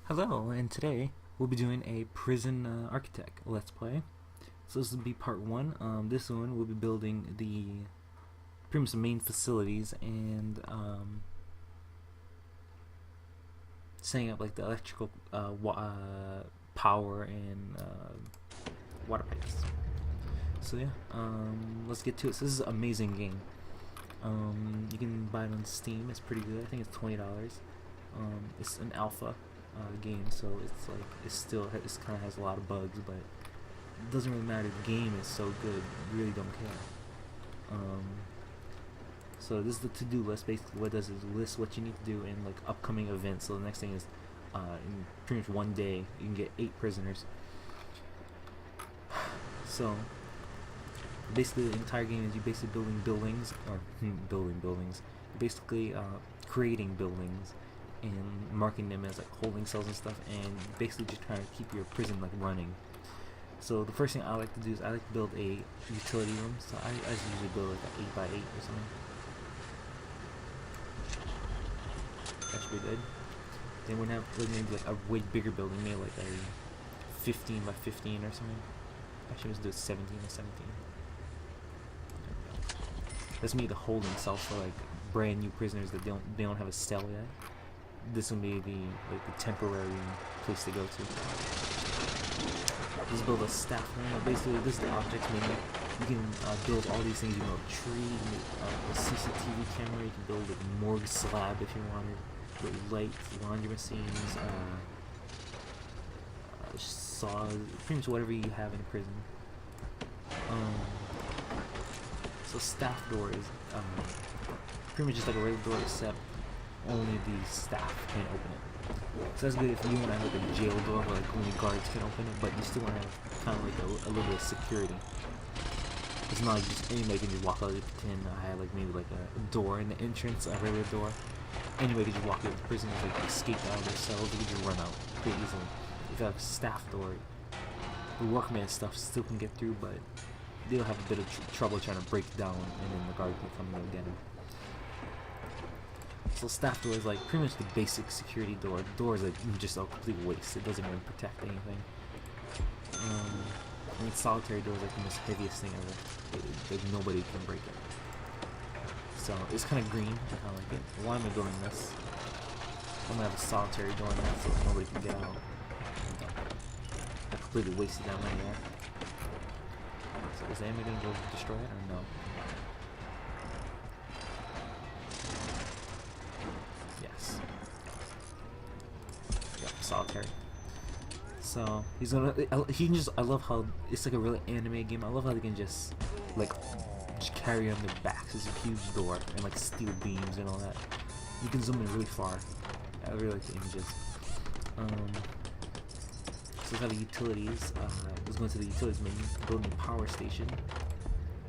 Hello, and today we'll be doing a prison architect let's play. So this will be part one. This one we'll be building the pretty much the main facilities and setting up like the electrical power and water pipes. So yeah, let's get to it. So this is an amazing game. You can buy it on Steam. It's pretty good. I think it's $20. It's an alpha game, so it's like it kind of has a lot of bugs, but it doesn't really matter. The game is so good, you really don't care. So this is the to-do list. Basically, what it does is list what you need to do in like upcoming events. So the next thing is, in pretty much one day, you can get 8 prisoners. So basically, the entire game is you basically building buildings or building buildings. You're basically creating buildings and marking them as like holding cells and stuff, and basically just trying to keep your prison like running. So the first thing I like to do is I like to build a utility room. So I usually build like an 8x8 or something. That should be good. Then we're gonna have maybe like a way bigger building, maybe like a 15x15 or something. Actually, let's do it 17 or 17. That's me the holding cell for like brand new prisoners that they don't have a cell yet. This will be the temporary place to go to. Just build a staff room. Basically, this is the objects menu. You can build all these things. You can build a tree, you can build a CCTV camera. You can build a morgue slab if you wanted. Build lights, laundry machines, saws, pretty much whatever you have in a prison. So staff door is pretty much just like a regular door, except only the staff can open it. So that's good if you want to have like a jail door where like only guards can open it, but you still want to have kind of like a little bit of security. It's not like just anybody can just walk out. You pretend I had like maybe like a door in the entrance, a regular door. Anybody can just walk out of the prison and like escape out of their cells. They can just run out pretty easily. If you have a staff door, the workman stuff still can get through, but they'll have a bit of trouble trying to break down, and then the guard can come and get them. So staff door is like pretty much the basic security door. The door is like just a complete waste. It doesn't even protect anything. I mean, solitary door is like the most heaviest thing ever. Like nobody can break it. So it's kind of green. I kind of like it. Why am I doing this? I'm gonna have a solitary door in that so nobody can get out. I completely wasted that money there. So is anybody gonna go destroy it or no? Yes. Yeah, solitary. So he's gonna. He can just. I love how it's like a really anime game. I love how they can just like just carry on their backs. It's a huge door and like steel beams and all that. You can zoom in really far. I really like the images. So let's have the utilities. Let's go into the utilities menu. Building a power station.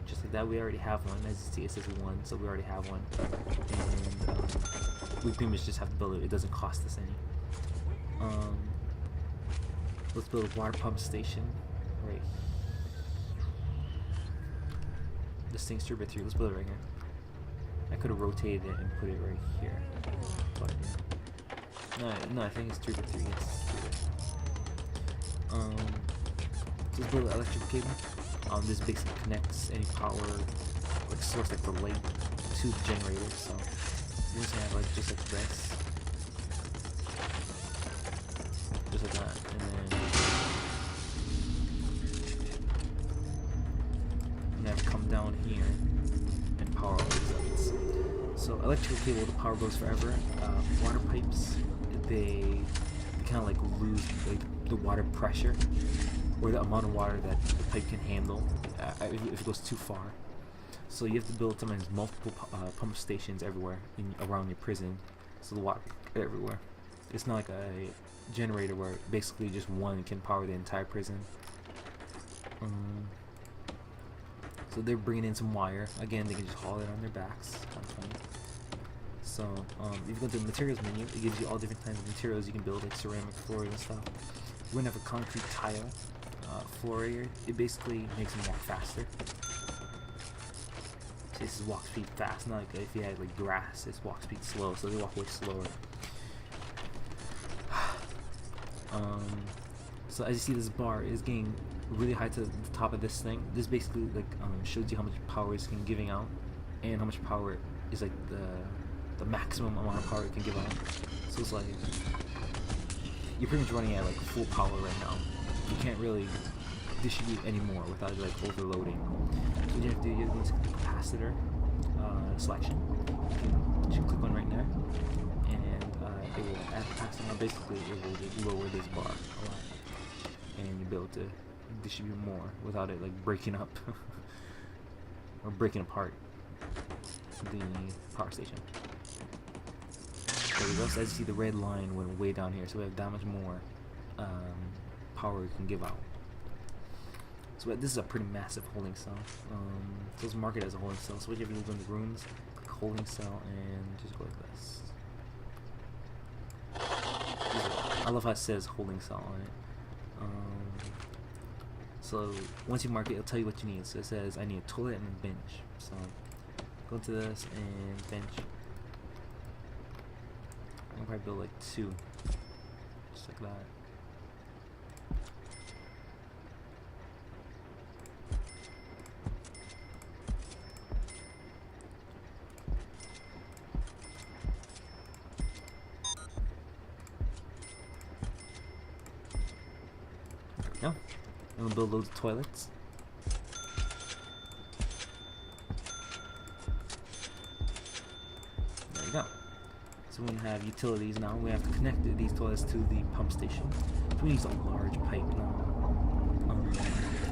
Just like that, we already have one. As you see, it says 1, so we already have one. And we pretty much just have to build it. It doesn't cost us any. Let's build a water pump station right. This thing's 3x3. Let's build it right here. I could have rotated it and put it right here, but no, I think it's 3x3. Yes. So let's build an electric cable. This basically connects any power, like source, like the light, to the generator. So we're just gonna have like just like this, just like that, and then I'm gonna have to come down here and power all these lights. So electrical cable, the power goes forever. Water pipes, they kind of like lose like the water pressure, or the amount of water that the pipe can handle if it goes too far. So you have to build sometimes multiple pump stations everywhere around your prison, so the water everywhere. It's not like a generator where basically just one can power the entire prison. So they're bringing in some wire. Again, they can just haul it on their backs. So if you go to the materials menu, it gives you all different kinds of materials you can build, like ceramic floors and stuff. We're gonna have a concrete tile floor here. It basically makes them walk faster. So this is walk speed fast, not like if you had like grass, it's walk speed slow, so they walk way slower. So as you see, this bar is getting really high to the top of this thing. This basically like shows you how much power it's giving out, and how much power is like the maximum amount of power it can give out. So it's like you're pretty much running at like full power right now. You can't really distribute anymore without like overloading. So what you have to do, you have to go into the capacitor selection. You should click on right there, and it will add capacitor. Basically, it will just lower this bar a lot, and you'll be able to distribute more without it like breaking up or breaking apart the power station. There we go. So as you see, the red line went way down here, so we have that much more power we can give out. So this is a pretty massive holding cell. So let's mark it as a holding cell. So what you have to do in the rooms, click holding cell, and just go like this. I love how it says holding cell on it. So once you mark it, it'll tell you what you need. So it says I need a toilet and a bench. So go to this and bench. I'll probably build like 2, just like that. No, I'm gonna build loads of toilets. There you go. So we have utilities now. We have to connect these toilets to the pump station. So we use a large pipe now.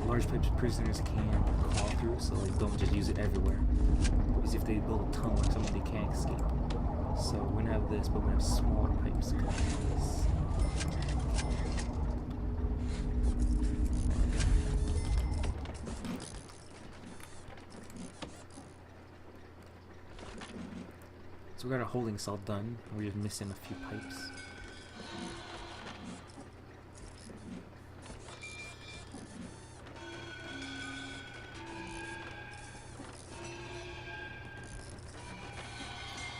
Large pipes prisoners can crawl through, so like, don't just use it everywhere. Because if they build a tunnel or something, they can't escape. So we're gonna have this, but we're gonna have smaller pipes going like this. So we got our holding cell done. We're just missing a few pipes.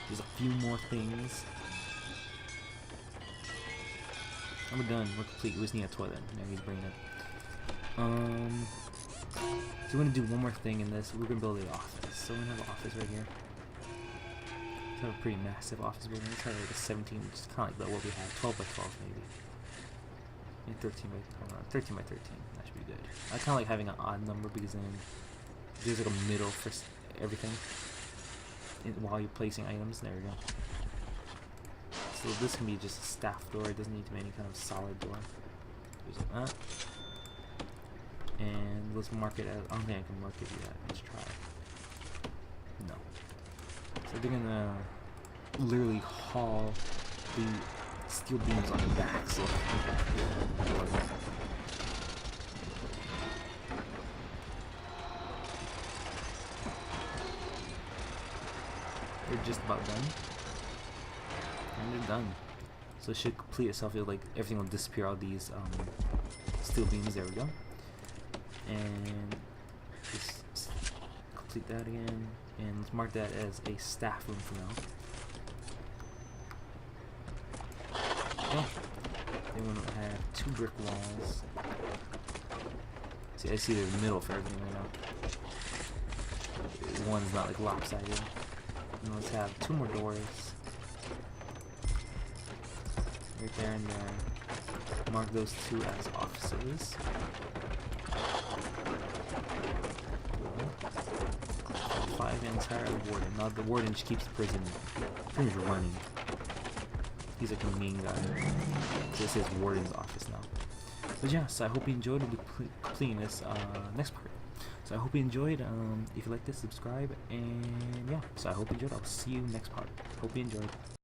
There's a few more things. And we're done. We're complete. We just need a toilet. Now we need to bring it up. So we're gonna do one more thing in this. We're gonna build an office. So we're gonna have an office right here. Have a pretty massive office building. Let's have like a 17, which is kind of like what we have, 12 by 12 maybe. And 13 by 13 by 13. That should be good. I kind of like having an odd number because then there's like a middle for everything while you're placing items. There we go. So this can be just a staff door. It doesn't need to be any kind of solid door. Just like that. And let's mark it as. I don't think I can mark it yet. Let's try. No. So they're gonna literally haul the steel beams on the back. So they're just about done, and they're done. So it should complete itself. It'll, like, everything will disappear. All these steel beams. There we go. And just complete that again. And let's mark that as a staff room for now. Okay. Then we're gonna have 2 brick walls. See, I see the middle for everything right now. One's not like lopsided. And let's have 2 more doors. Right there and there. Mark those 2 as offices. 5 entire warden. Now the warden just keeps the prison pretty much running. He's like a mean guy. So this is warden's office now. But yeah, so I hope you enjoyed. We'll be completing this next part. So I hope you enjoyed. If you like this, subscribe. And yeah, so I hope you enjoyed. I'll see you next part. Hope you enjoyed.